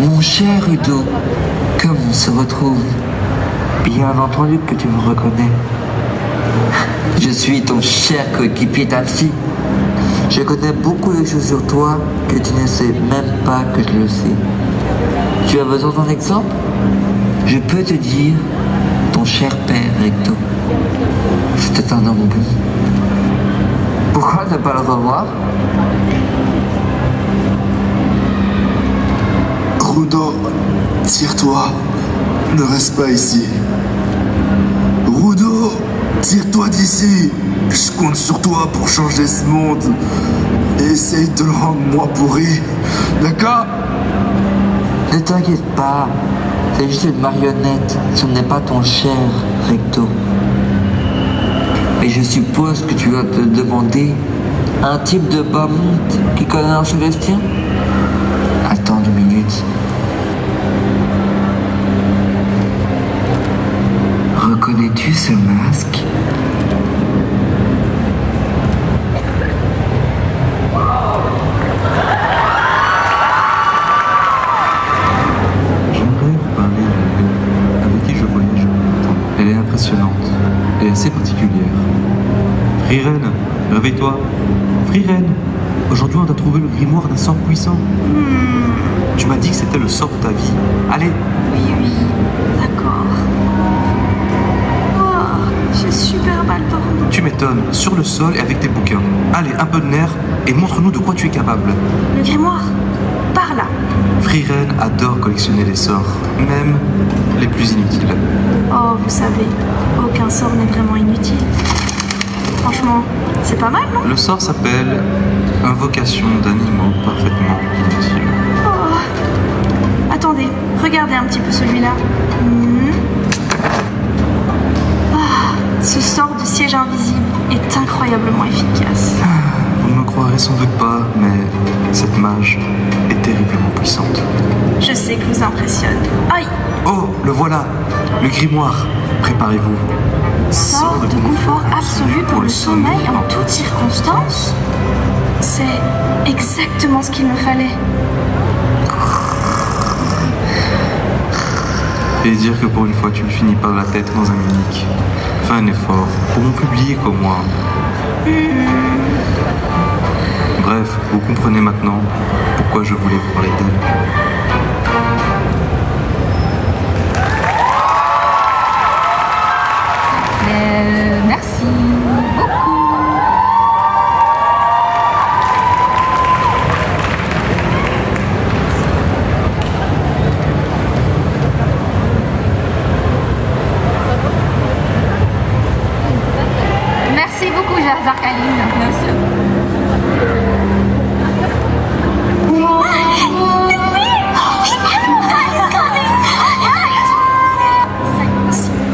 Mon cher Udo, comme on se retrouve. Bien entendu que tu me reconnais. Je suis ton cher coéquipier Tapsi. Je connais beaucoup de choses sur toi que tu ne sais même pas que je le sais. Tu as besoin d'un exemple? Je peux te dire ton cher père Recto. C'était un homme bon. Pourquoi ne pas le revoir? Rudo, tire-toi. Ne reste pas ici. Rudo, tire-toi d'ici. Je compte sur toi pour changer ce monde. Et essaye de le rendre moins pourri. D'accord? Ne t'inquiète pas. C'est juste une marionnette. Ce n'est pas ton cher Recto. Et je suppose que tu vas te demander un type de bas-monde qui connaît un Célestien? Attends 2 minutes. Reconnais-tu ce masque? J'aimerais vous parler d'une fille avec qui je voyage longtemps. Elle est impressionnante et assez particulière. Friren, réveille-toi. Friren, aujourd'hui on a trouvé le grimoire d'un sort puissant. Tu m'as dit que c'était le sort de ta vie. Allez. Oui, d'accord. Oh, j'ai super mal dormi. Tu m'étonnes, sur le sol et avec tes bouquins. Allez, un peu de nerf et montre-nous de quoi tu es capable. Le grimoire, par là. Friren adore collectionner les sorts, même les plus inutiles. Oh, vous savez, aucun sort n'est vraiment inutile. Franchement, c'est pas mal, non? Le sort s'appelle Invocation d'animaux parfaitement inutiles. Oh. Attendez, regardez un petit peu celui-là. Ah, ce sort de siège invisible est incroyablement efficace. Vous ne me croirez sans doute pas, mais cette mage est terriblement puissante. Je sais que vous impressionne. Aïe! Oh, le voilà, le grimoire. Préparez-vous. Sort de confort absolu pour le sommeil en toutes circonstances? C'est exactement ce qu'il me fallait. Et dire que pour une fois tu ne finis pas la tête dans un unique. Fais un effort, pour mon public au moins. Bref, vous comprenez maintenant pourquoi je voulais vous parler d'elle. Merci beaucoup. Merci beaucoup, Zarkaline. Merci à vous.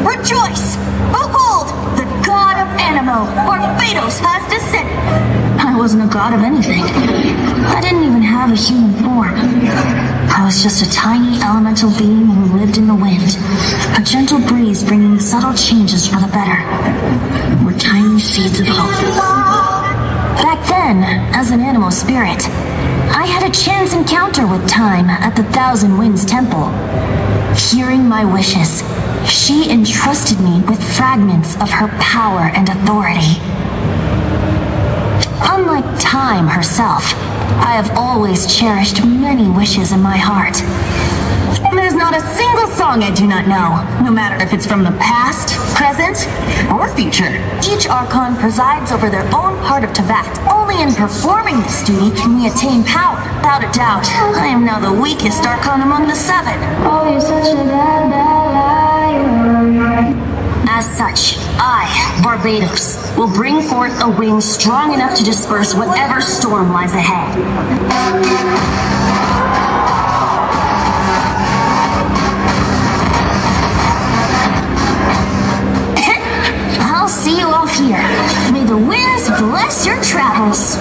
Rejoice! Behold! The god of Animo, Orphaedos, has descended! I wasn't a god of anything. I didn't even have a human form. I was just a tiny elemental being who lived in the wind. A gentle breeze bringing subtle changes for the better. Or tiny seeds of hope. Back then, as an animal spirit, I had a chance encounter with Time at the Thousand Winds Temple. Hearing my wishes, she entrusted me with fragments of her power and authority. Unlike Time herself, I have always cherished many wishes in my heart. There's not a single song I do not know, no matter if it's from the past, present, or future. Each Archon presides over their own part of Teyvat. Only in performing this duty can we attain power. Without a doubt, I am now the weakest Archon among the 7. Oh, you're such a bad liar. As such, I, Barbados, will bring forth a wind strong enough to disperse whatever storm lies ahead. I'll see you off here. May the winds bless your travels.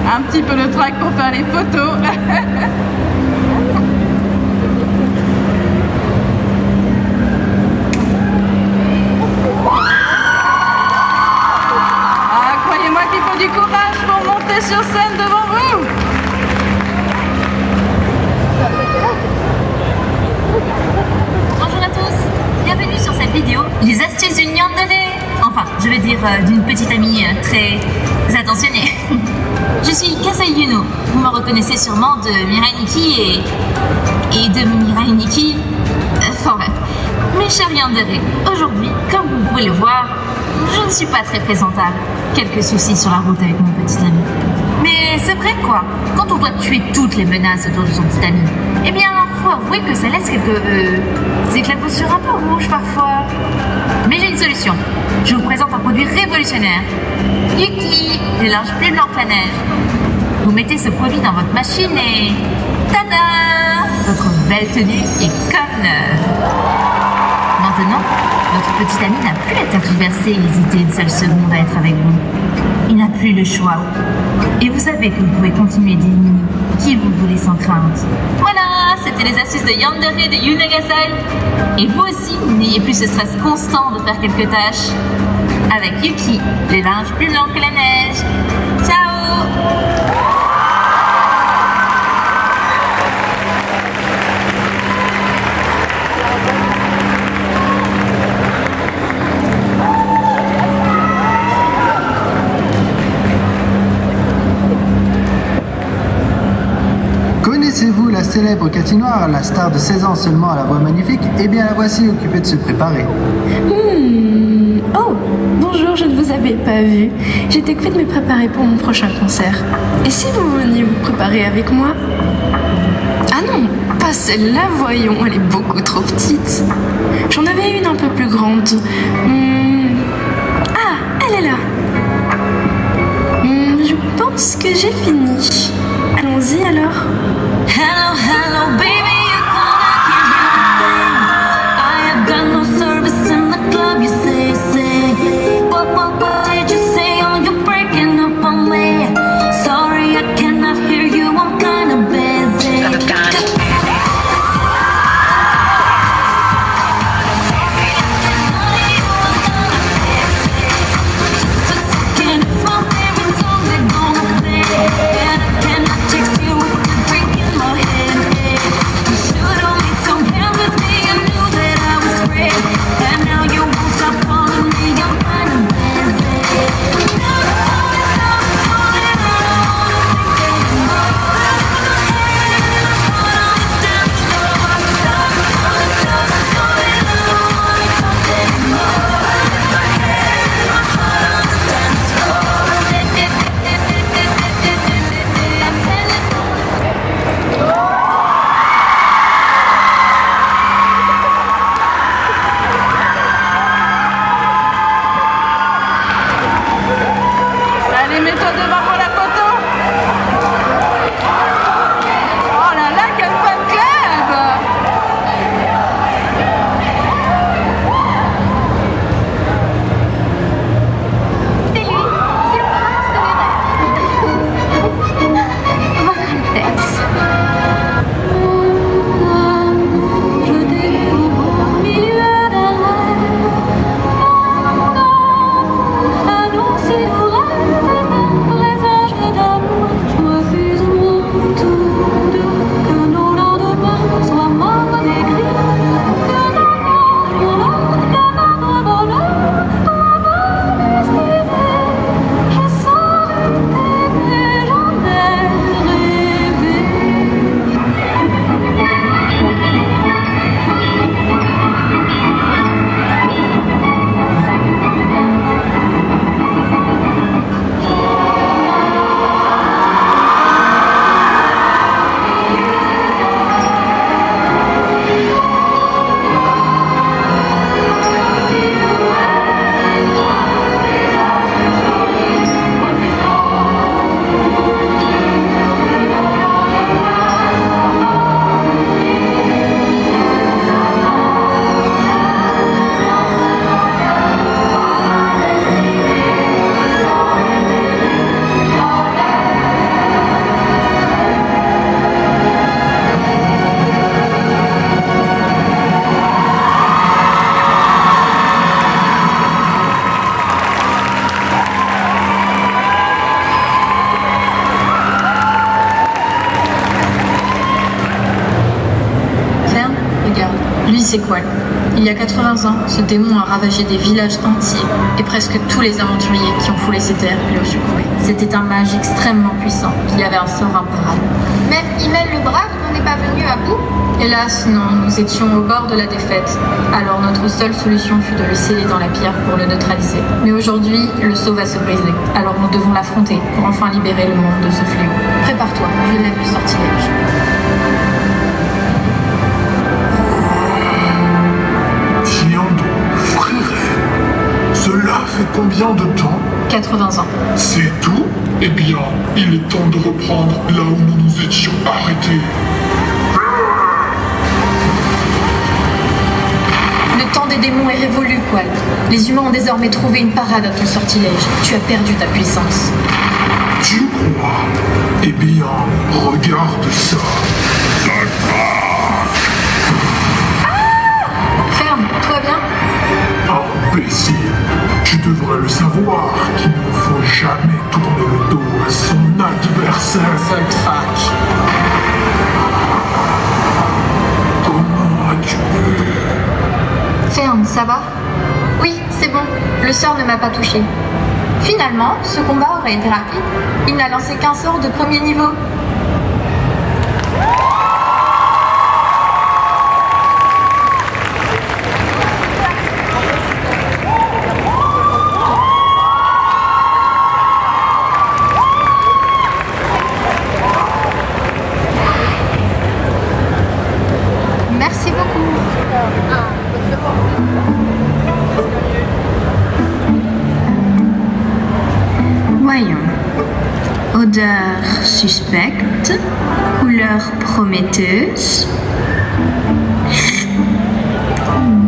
Un petit peu le trac pour faire les photos. petite amie très attentionnée. Je suis Kasai Yuno. Vous me reconnaissez sûrement de Mirai Nikki et de Mirai Nikki. Enfin bref. Mes chers Yandere, aujourd'hui, comme vous pouvez le voir, je ne suis pas très présentable. Quelques soucis sur la route avec mon petit ami. Mais c'est vrai quoi, quand on doit tuer toutes les menaces autour de son petit ami, eh bien, faut avouer que ça laisse quelques éclaboussures un peu rouges parfois. Mais j'ai une solution. Je vous présente un produit révolutionnaire. Yuki, le linge plus blanc que la neige. Vous mettez ce produit dans votre machine et... tada! Votre belle tenue est comme neuve. Maintenant, votre petit ami n'a plus à tergiverser et hésiter une seule seconde à être avec vous. Il n'a plus le choix. Et vous savez que vous pouvez continuer d'éliminer qui vous voulez sans crainte. Voilà, c'était les astuces de Yandere de Yunagasai. Et vous aussi, n'ayez plus ce stress constant de faire quelques tâches. Avec Yuki, les linges plus blancs que la neige. Ciao! Connaissez-vous la célèbre Cathy Noire, la star de 16 ans seulement à la voix magnifique? Eh bien, la voici occupée de se préparer. Oh, bonjour, je ne vous avais pas vu. J'étais occupée de me préparer pour mon prochain concert. Et si vous veniez vous préparer avec moi? Ah non, pas celle-là, voyons, elle est beaucoup trop petite. J'en avais une un peu plus grande. Ah, elle est là. Je pense que j'ai fini. Allons-y alors. Hello, hello, baby, you I have got no service in the club, you say. What did you say? Oh, you're breaking up on me. Sorry, I cannot hear you, I'm kinda busy. Allez, mets-toi devant pour la photo. Oh là là, quel fan club! C'est lui, c'est le prince de mes rêves. Votre Altesse. Je découvre au milieu d'un rêve. Annoncez-nous rêve, présage d'amour. Refuse-moi tout que nos lendemains soient morts des gris. Que notre bonheur, je saurais t'aimer, j'en ai rêvé. Ferme, regarde. Lui, c'est quoi? Il Il y a 80 ans, ce démon a ravagé des villages entiers et presque tous les aventuriers qui ont foulé ces terres lui ont succombé. C'était un mage extrêmement puissant qui avait un sort imparable. Même Imel le Brave n'en est pas venu à bout. Hélas, non, nous étions au bord de la défaite. Alors notre seule solution fut de le sceller dans la pierre pour le neutraliser. Mais aujourd'hui, le sceau va se briser. Alors nous devons l'affronter pour enfin libérer le monde de ce fléau. Prépare-toi, je lève le sortilège. Tiens donc, frère. Cela fait combien de temps? 80 ans. C'est tout? Eh bien, il est temps de reprendre là où nous nous étions arrêtés. Le temps des démons est révolu, Qual. Les humains ont désormais trouvé une parade à ton sortilège. Tu as perdu ta puissance. Tu crois? Eh bien, regarde ça. Ferme, toi bien? Imbécile, tu devrais le savoir qu'il ne faut jamais tourner le dos à son adversaire. Seul trac. Comment as-tu pu? Ferme, ça va? Oui, c'est bon. Le sort ne m'a pas touché. Finalement, ce combat aurait été rapide. Il n'a lancé qu'un sort de premier niveau. Merci beaucoup. Voyons. Odeur suspecte, couleur prometteuse,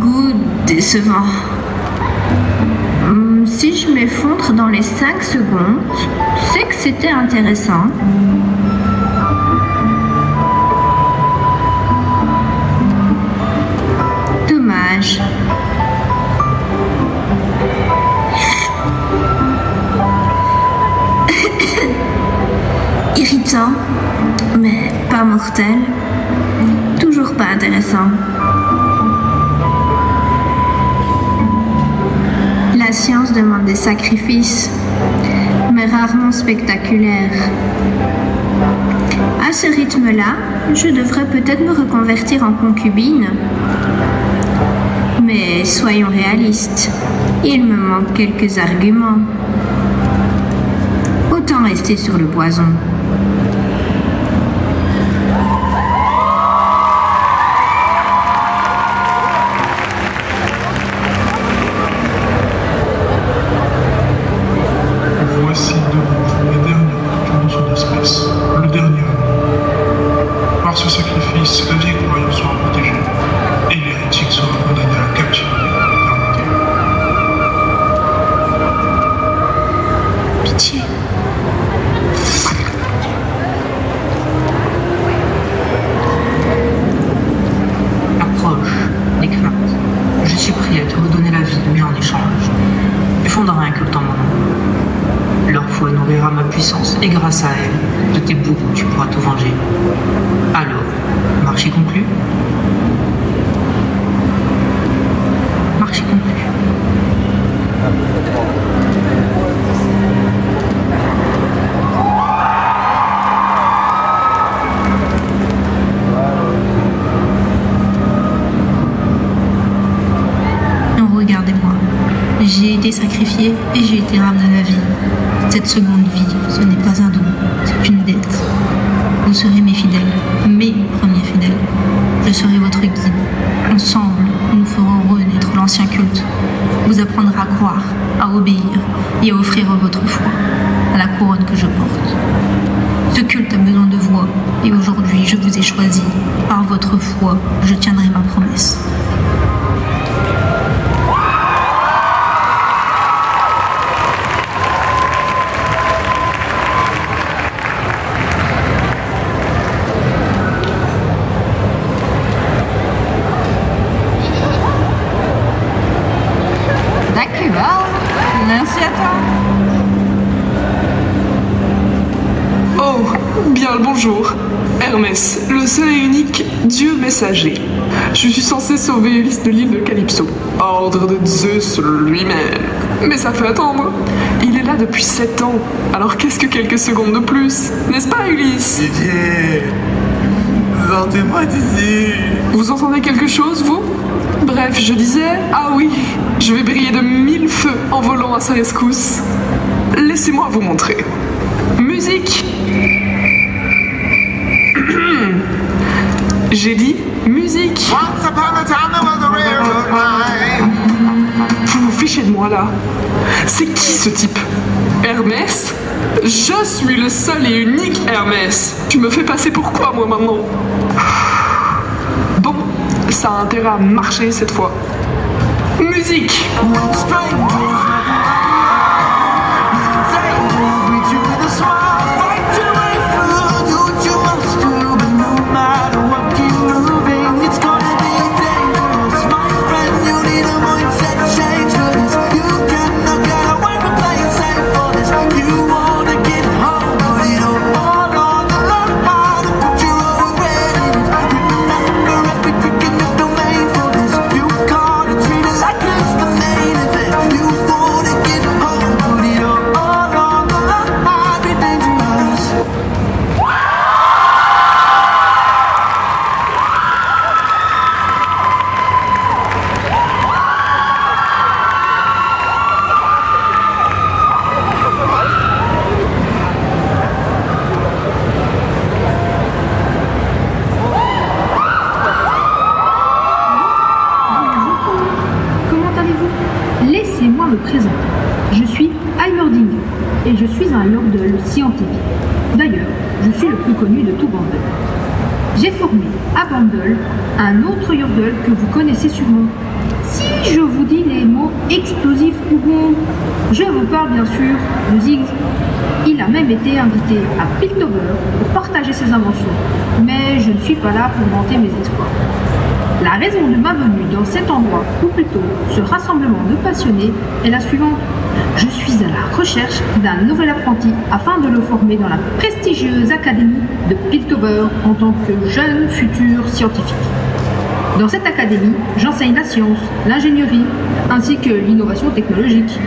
goût décevant. Si je m'effondre dans les 5 secondes, c'est que c'était intéressant. Dommage. Irritant, mais pas mortel. Toujours pas intéressant. La science demande des sacrifices, mais rarement spectaculaires. À ce rythme-là, je devrais peut-être me reconvertir en concubine. Mais soyons réalistes, il me manque quelques arguments. Autant rester sur le poison. Voici devant vous les derniers retours de son espèce. Le dernier homme. Par ce sacrifice, la vieille croyance sera protégée. Et l'hérétique sera condamné à la captivité pour l'éternité. Pitié. Approche, les craintes. Je suis prêt à te redonner la vie, mais en échange, je fonderai un culte en mon nom. Leur foi nourrira ma puissance, et grâce à elle, de tes bourreaux, tu pourras te venger. Alors, marché conclu? Marché conclu. Regardez-moi. J'ai été sacrifiée et j'ai été ramenée à la vie. Cette seconde vie, ce n'est pas un don, c'est une dette. Vous serez mes fidèles, mes premiers fidèles. Je serai votre guide. Ensemble, nous ferons renaître l'ancien culte. Vous apprendrez à croire, à obéir et à offrir votre foi à la couronne que je porte. Ce culte a besoin de voix et aujourd'hui, je vous ai choisi. Par votre foi, je tiendrai ma promesse. D'accord. Merci à toi. Oh, bien le bonjour. Hermès, le seul et unique Dieu messager. Je suis censé sauver Ulysse de l'île de Calypso. Ordre de Zeus lui-même. Mais ça fait attendre. Il est là depuis 7 ans. Alors qu'est-ce que quelques secondes de plus? N'est-ce pas, Ulysse? Pitié, sortez-moi d'ici. Vous entendez quelque chose, vous? Bref, je disais, ah oui, je vais briller de 1000 feux en volant à sa rescousse. Laissez-moi vous montrer. Musique. J'ai dit musique. Vous vous fichez de moi là. C'est qui ce type? Hermès? Je suis le seul et unique Hermès. Tu me fais passer pour quoi moi maintenant? Bon, ça a intérêt à marcher cette fois. Musique. Laissez-moi me présenter. Je suis Heimerdinger et je suis un Yordle scientifique. D'ailleurs, je suis le plus connu de tout Bandle. J'ai formé à Bandle un autre Yordle que vous connaissez sûrement. Si je vous dis les mots explosifs ou bombes, je vous parle bien sûr de Ziggs. Il a même été invité à Piltover pour partager ses inventions, mais je ne suis pas là pour vanter mes exploits. La raison de ma venue dans cet endroit, ou plutôt ce rassemblement de passionnés, est la suivante. Je suis à la recherche d'un nouvel apprenti afin de le former dans la prestigieuse académie de Piltover en tant que jeune futur scientifique. Dans cette académie, j'enseigne la science, l'ingénierie ainsi que l'innovation technologique.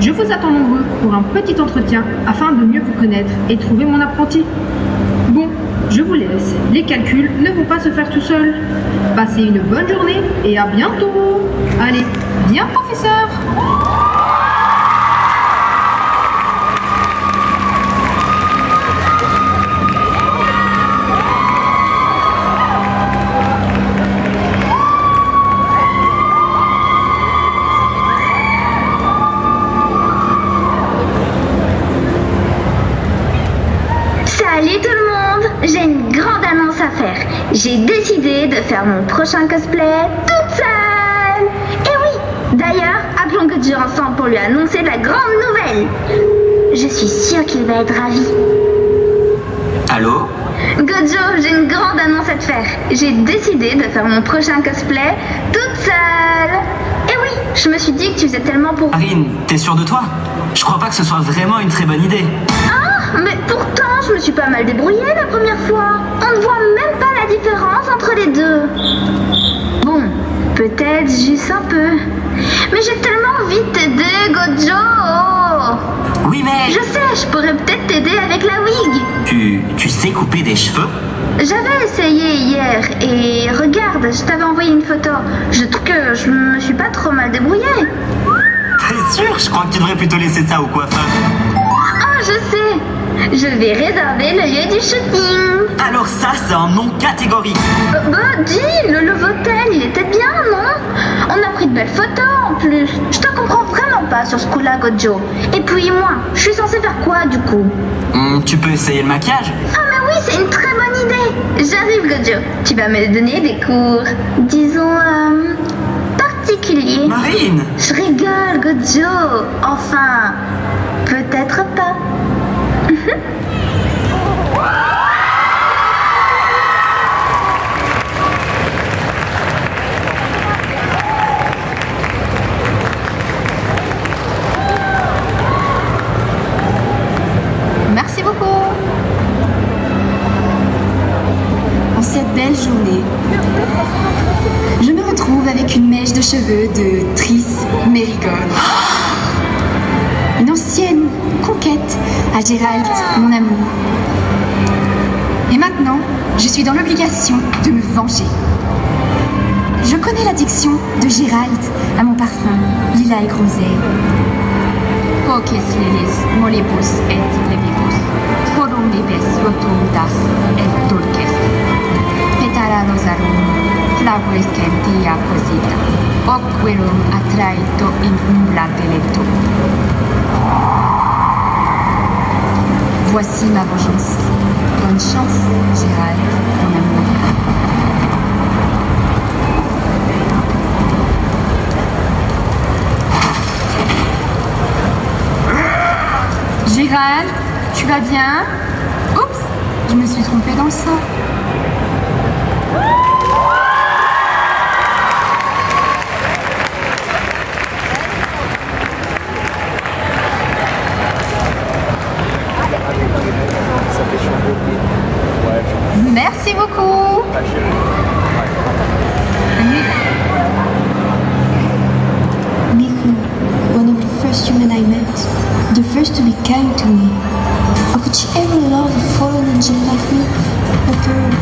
Je vous attends nombreux pour un petit entretien afin de mieux vous connaître et trouver mon apprenti. Bon, je vous laisse. Les calculs ne vont pas se faire tout seuls. Passez une bonne journée et à bientôt. Allez, viens professeur. Salut tout le monde! J'ai une grande annonce à faire. J'ai décidé de faire mon prochain cosplay toute seule! Et oui! D'ailleurs, appelons Gojo ensemble pour lui annoncer la grande nouvelle! Je suis sûre qu'il va être ravi. Allô? Gojo, j'ai une grande annonce à te faire. J'ai décidé de faire mon prochain cosplay toute seule! Et oui! Je me suis dit que tu faisais tellement pour... Arin, t'es sûre de toi? Je crois pas que ce soit vraiment une très bonne idée. Ah, mais pourtant, je me suis pas mal débrouillée la première fois. On ne voit même pas la différence entre les deux. Bon, peut-être juste un peu. Mais j'ai tellement envie de t'aider, Gojo. Oui, mais... Je sais, je pourrais peut-être t'aider avec la wig. Tu sais couper des cheveux? J'avais essayé hier et regarde, je t'avais envoyé une photo. Je trouve que je me suis pas trop mal débrouillée. T'es sûre? Je crois que tu devrais plutôt laisser ça au coiffeur. Ah, je sais. Je vais réserver le lieu du shooting. Alors ça, c'est un non catégorique. Dis, le Votel, il était bien, non? On a pris de belles photos en plus. Je te comprends vraiment pas sur ce coup-là, Gojo. Et puis moi, je suis censée faire quoi du coup? Tu peux essayer le maquillage. Ah mais oui, c'est une très bonne idée. J'arrive, Gojo. Tu vas me donner des cours, disons, particuliers. Marine! Je rigole, Gojo. Enfin, peut-être pas. Merci beaucoup. En cette belle journée, de Triss Merigold. Une ancienne conquête à Gérald, mon amour. Et maintenant, je suis dans l'obligation de me venger. Je connais l'addiction de Gérald à mon parfum, lilas et groseille. Hoces lilis molibus et levibus, forum libes votum das et dulces. Petala rosarum, flavuescentia posita, oquerum attraito in umbra delecto. Voici ma vengeance. Bonne chance, Gérald, mon amour. Gérald, tu vas bien? Oups, je me suis trompée dans le sort. Merci beaucoup. Nico, one of the first human I met, the first to be kind to me. How could she ever love a fallen angel like me? A girl.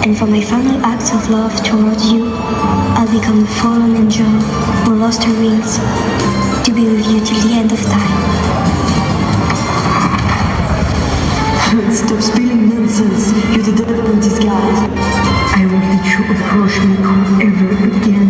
And for my final act of love towards you, I'll become a fallen angel who lost her wings to be with you till the end of time. Stop spilling nonsense. You're the devil in disguise. I won't let you approach me ever again.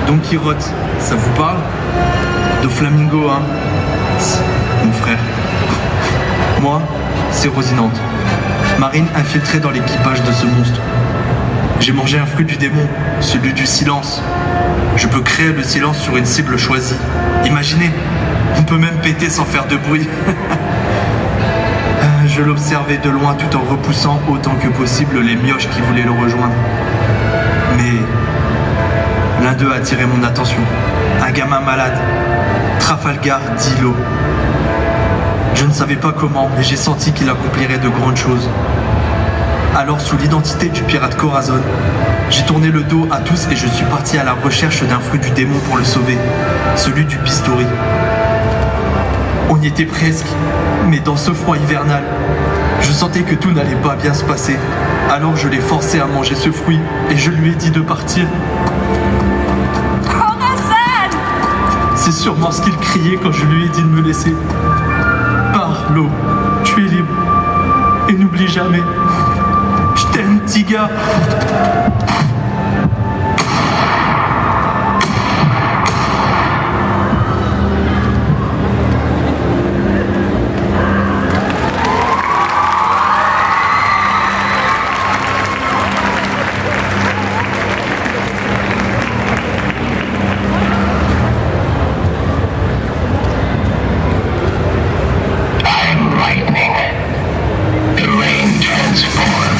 Don Quirote, ça vous parle? De Flamingo, hein? Mon frère. Moi, c'est Rosinante, marine infiltrée dans l'équipage de ce monstre. J'ai mangé un fruit du démon, celui du silence. Je peux créer le silence sur une cible choisie. Imaginez, on peut même péter sans faire de bruit. Je l'observais de loin tout en repoussant autant que possible les mioches qui voulaient le rejoindre. Mais l'un d'eux a attiré mon attention. Un gamin malade. Trafalgar Dilo. Je ne savais pas comment, mais j'ai senti qu'il accomplirait de grandes choses. Alors, sous l'identité du pirate Corazon, j'ai tourné le dos à tous et je suis parti à la recherche d'un fruit du démon pour le sauver, celui du Pistori. On y était presque, mais dans ce froid hivernal, je sentais que tout n'allait pas bien se passer. Alors je l'ai forcé à manger ce fruit et je lui ai dit de partir. Corazon! C'est sûrement ce qu'il criait quand je lui ai dit de me laisser. Pars, Lo, tu es libre. Et n'oublie jamais, je t'aime, petit gars. The rain transformed.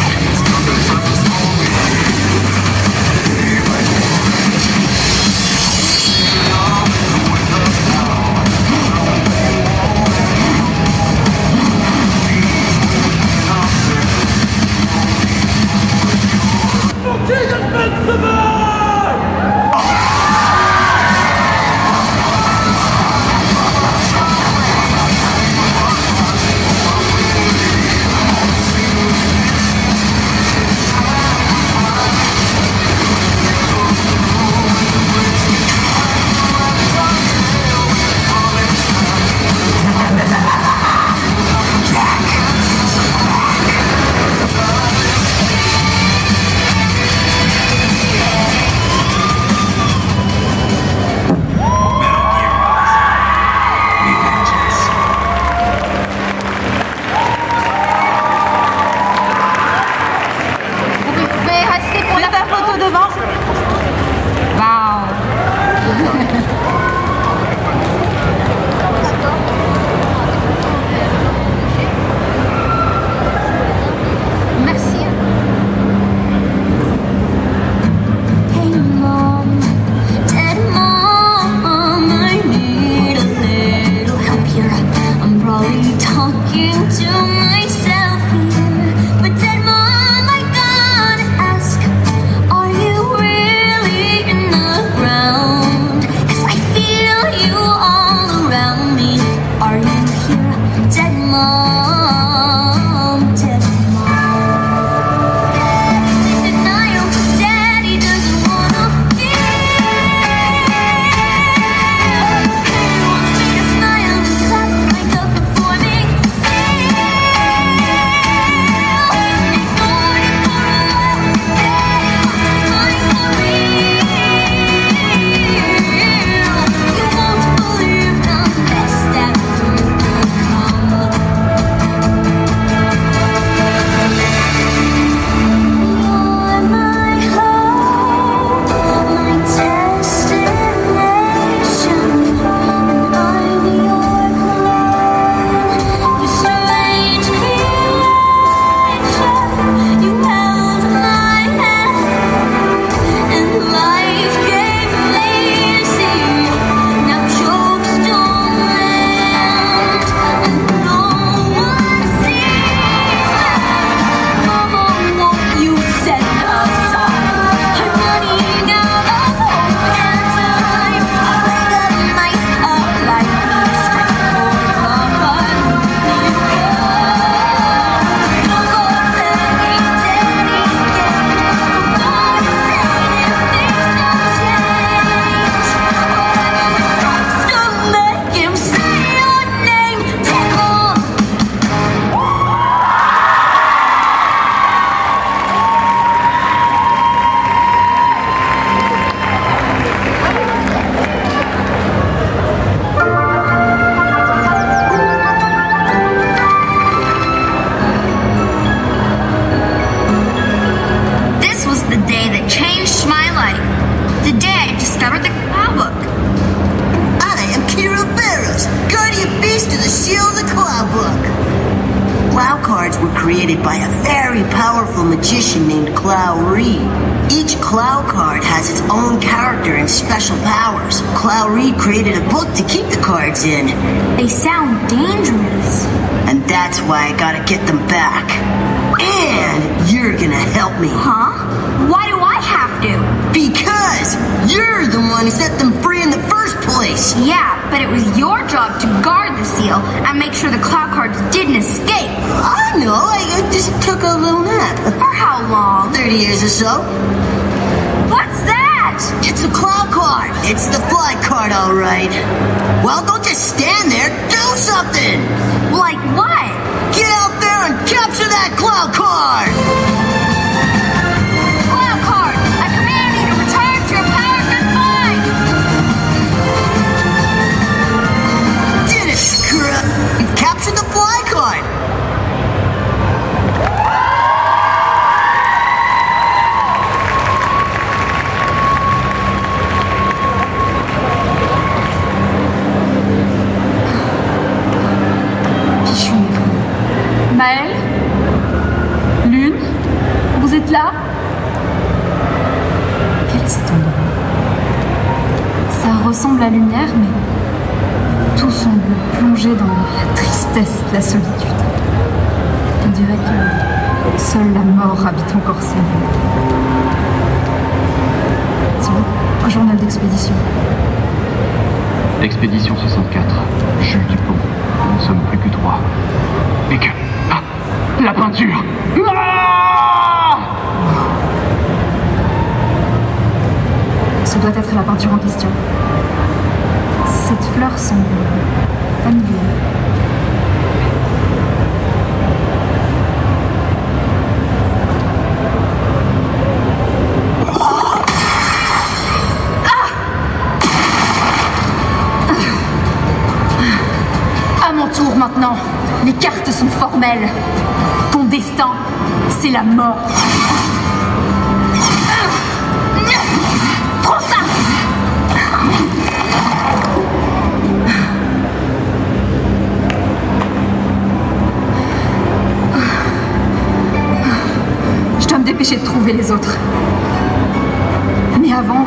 magician named Clowry. Each Clow card has its own character and special powers. Clowry created a book to keep the cards in. They sound dangerous. And that's why I gotta get them back. And you're gonna help me. Huh? Why do I have to? Because you're the one who set them free in the first place. Yeah, but it was your job to guard the seal and make sure the Clow cards didn't escape. I know, I just took a little nap. For how long? 30 years or so. What's that? It's a Clow card. It's the fly card, all right. Well, don't just stand there. Do something. Like what? Get out there and capture that Clow card. Clow card, I command you to return to your power grid fine. Did it, Sakura. You've captured the fly card. Maëlle? Lune? Vous êtes là? Quel est cet endroit? Ça ressemble à la lumière, mais tout semble plongé dans la tristesse et la solitude. On dirait que seule la mort habite encore ces lieux. Tiens, un journal d'expédition. Expédition 64, Jules Dupont. Nous ne sommes plus que 3. Et que... Ah, la peinture. Ah! Ce doit être la peinture en question. Cette fleur semble familière. À mon tour maintenant. Les cartes sont formelles. Ton destin, c'est la mort. Prends ça! Je dois me dépêcher de trouver les autres. Mais avant...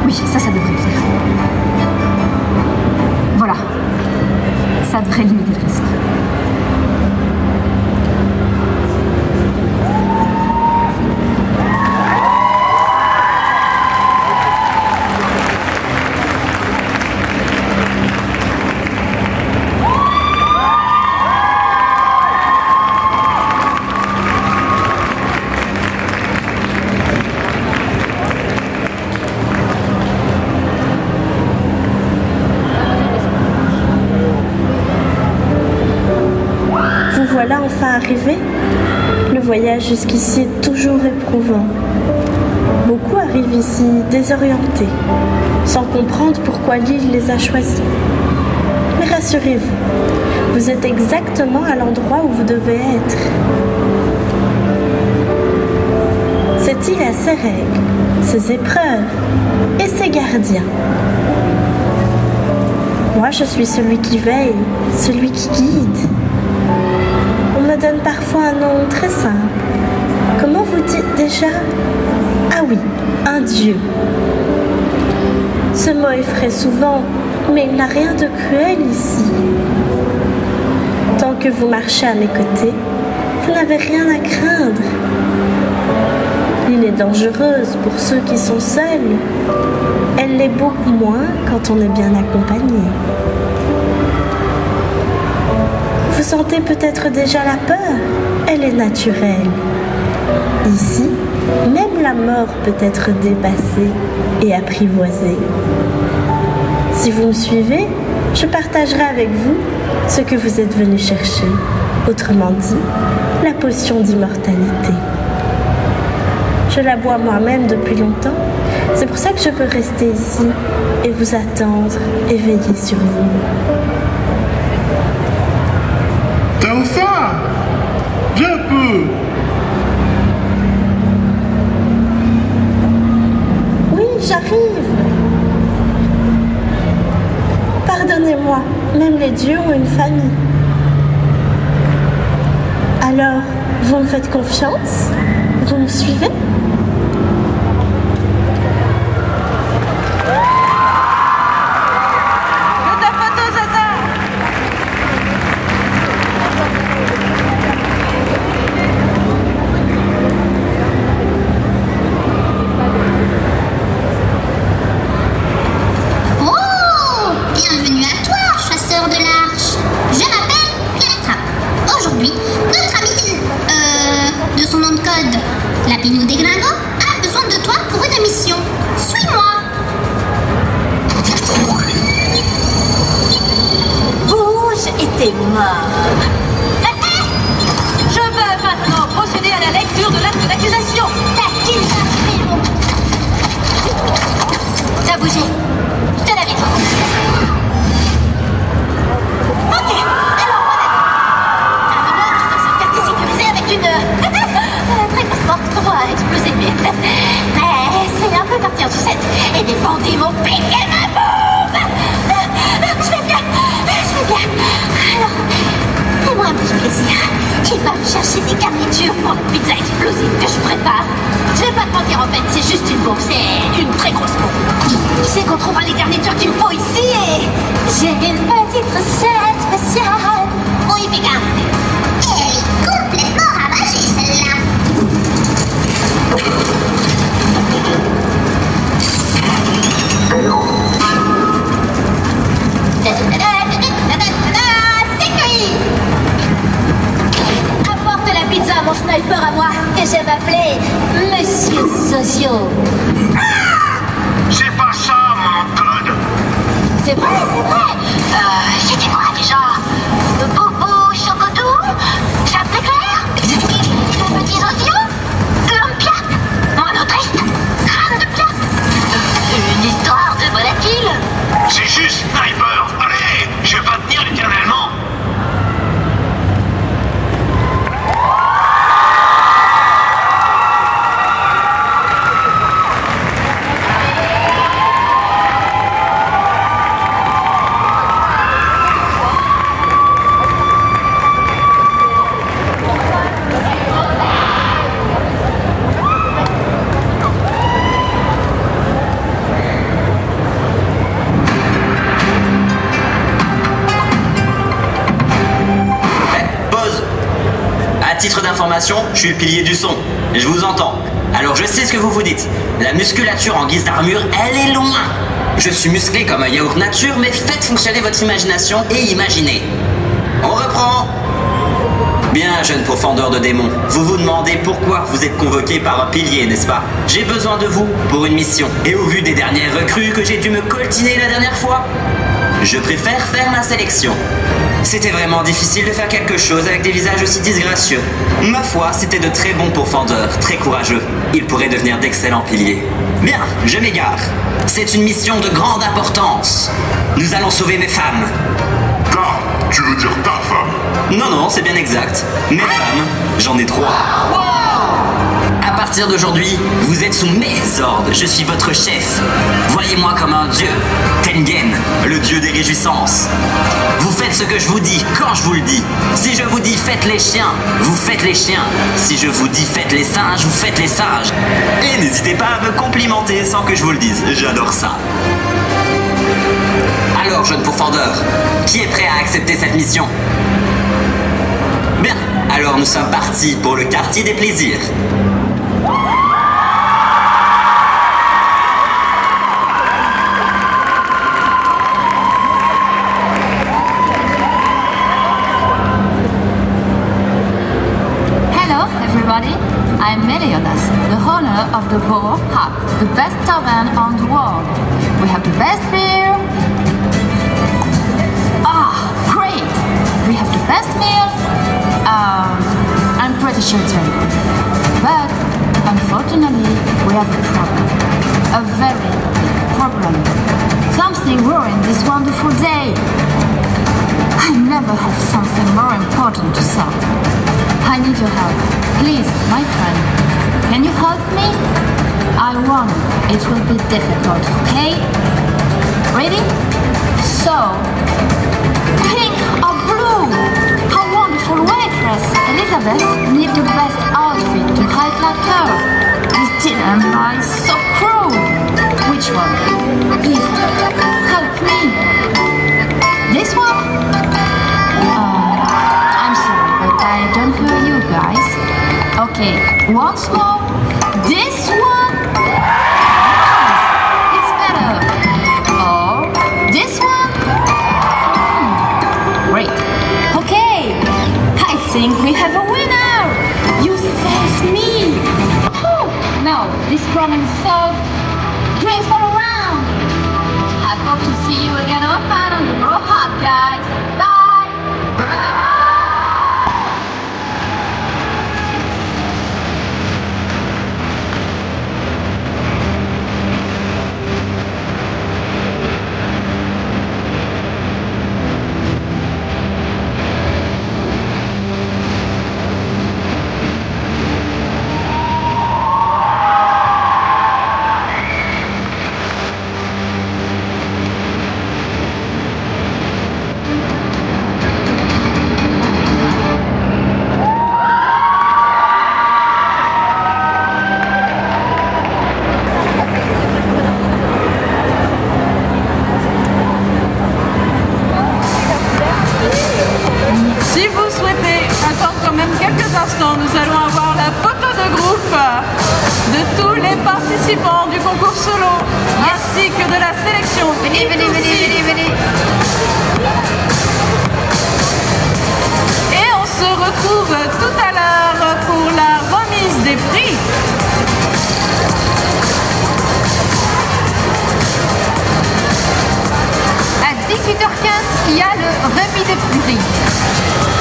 Oui, ça devrait le faire. Voilà. Ça devrait limiter le risque. Voilà enfin arrivé. Le voyage jusqu'ici est toujours éprouvant. Beaucoup arrivent ici désorientés, sans comprendre pourquoi l'île les a choisis. Mais rassurez-vous, vous êtes exactement à l'endroit où vous devez être. Cette île a ses règles, ses épreuves et ses gardiens. Moi, je suis celui qui veille, celui qui guide. On me donne parfois un nom très simple. Comment vous dites déjà? Ah oui, un dieu. Ce mot effraie souvent, mais il n'a rien de cruel ici. Tant que vous marchez à mes côtés, vous n'avez rien à craindre. L'île est dangereuse pour ceux qui sont seuls. Elle l'est beaucoup moins quand on est bien accompagné. Vous sentez peut-être déjà la peur? Elle est naturelle. Ici, même la mort peut être dépassée et apprivoisée. Si vous me suivez, je partagerai avec vous ce que vous êtes venu chercher. Autrement dit, la potion d'immortalité. Je la bois moi-même depuis longtemps. C'est pour ça que je peux rester ici et vous attendre et veiller sur vous. T'as faim? Viens un peu. Oui, j'arrive. Pardonnez-moi, même les dieux ont une famille. Alors, Vous me faites confiance? Vous me suivez? Bienvenue à toi, chasseur de l'arche. Je m'appelle Cléopâtre. Aujourd'hui, notre ami de son nom de code, Lapinou Déglingo, a besoin de toi pour une mission. Suis-moi. Bouge et t'es mort. Je veux maintenant procéder à la lecture de l'acte d'accusation. T'as bougé. Je te l'avais dit. Ok, alors voilà. Un quartier sécurisé avec une très grosse porte qu'on va exploser. Mais c'est un peu parti en sucette et des bandits m'ont piqué ma bombe. Je vais bien. Alors, fais-moi un petit plaisir. Il va me chercher des garnitures pour la pizza explosive que je prépare. Je vais pas te mentir, en fait, c'est juste une bombe. C'est une très grosse bombe. Tu sais qu'on trouvera les garnitures qu'il me faut ici et j'ai une petite recette spéciale. Oui, mais garde. Elle est complètement ravagée, celle-là. C'est cuit. Apporte la pizza à mon sniper à moi et je vais m'appeler Monsieur Socio. C'est pas ça, mon code. C'est vrai. C'était quoi déjà? Bobo Chocodou? Chape Claire? Petit Socio? Lumpia? Monotriste? Crâne de plat? Une histoire de volatile? C'est juste Sniper. Allez, je vais pas tenir éternellement. À titre d'information, je suis le pilier du son. Je vous entends. Alors je sais ce que vous vous dites. La musculature en guise d'armure, elle est loin. Je suis musclé comme un yaourt nature, mais faites fonctionner votre imagination et imaginez. On reprend. Bien, jeune pourfendeur de démons, vous vous demandez pourquoi vous êtes convoqué par un pilier, n'est-ce pas? J'ai besoin de vous pour une mission. Et au vu des dernières recrues que j'ai dû me coltiner la dernière fois, je préfère faire ma sélection. C'était vraiment difficile de faire quelque chose avec des visages aussi disgracieux. Ma foi, c'était de très bons pourfendeurs, très courageux. Ils pourraient devenir d'excellents piliers. Bien, je m'égare. C'est une mission de grande importance. Nous allons sauver mes femmes. Tu veux dire ta femme? Non, c'est bien exact. Mes femmes, j'en ai 3. À partir d'aujourd'hui, vous êtes sous mes ordres. Je suis votre chef. Voyez-moi comme un dieu. Tengen, le dieu des réjouissances. Vous faites ce que je vous dis quand je vous le dis. Si je vous dis faites les chiens, vous faites les chiens. Si je vous dis faites les singes, vous faites les singes. Et n'hésitez pas à me complimenter sans que je vous le dise. J'adore ça. Alors, jeune pourfendeur, qui est prêt à accepter cette mission? Bien, alors nous sommes partis pour le quartier des plaisirs. Hello, everybody. I'm Meliodas, the owner of the Boar Hut, the best tavern on the world. We have the best beer. Great! We have the best meal. I'm pretty sure it's very good. But, unfortunately, we have a problem. A very big problem. Something ruined this wonderful day. I never have something more important to solve. I need your help. Please, my friend. Can you help me? I warn you, it will be difficult, okay? Ready? So, Pink or Blue? How wonderful waitress, Elizabeth. Elizabeth need the best outfit to hide like her. This dilemma is so cruel. Which one? Please, help me. This one? I'm sorry, but I don't hear you guys. Okay, once more. This one? Nice, it's better. Or this one? Great. Okay, I think we have a winner. You saved me. Now, this problem is solved. Drinks for a round. I hope to see you again on the Bro Hot, guys. Bye. Si vous souhaitez attendre quand même quelques instants, nous allons avoir la photo de groupe de tous les participants du concours solo, ainsi que de la sélection. Venez. Et on se retrouve tout à l'heure pour la remise des prix. À 18h15, il y a le remis des prix.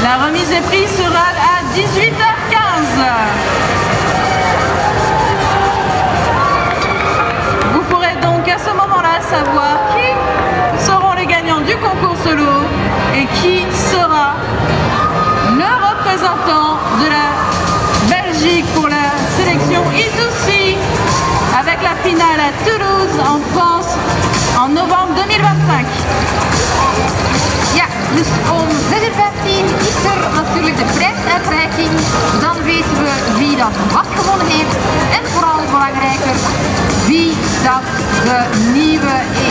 La remise des prix sera à 18h15. Vous pourrez donc à ce moment-là savoir qui seront les gagnants du concours solo et qui sera le représentant de la Belgique pour la sélection I2C avec la finale à Toulouse en France en novembre 2025. Ja, dus om 6:15 is er natuurlijk de prijsuitreiking. Dan weten we wie dat wat gewonnen heeft. En vooral belangrijker, wie dat de nieuwe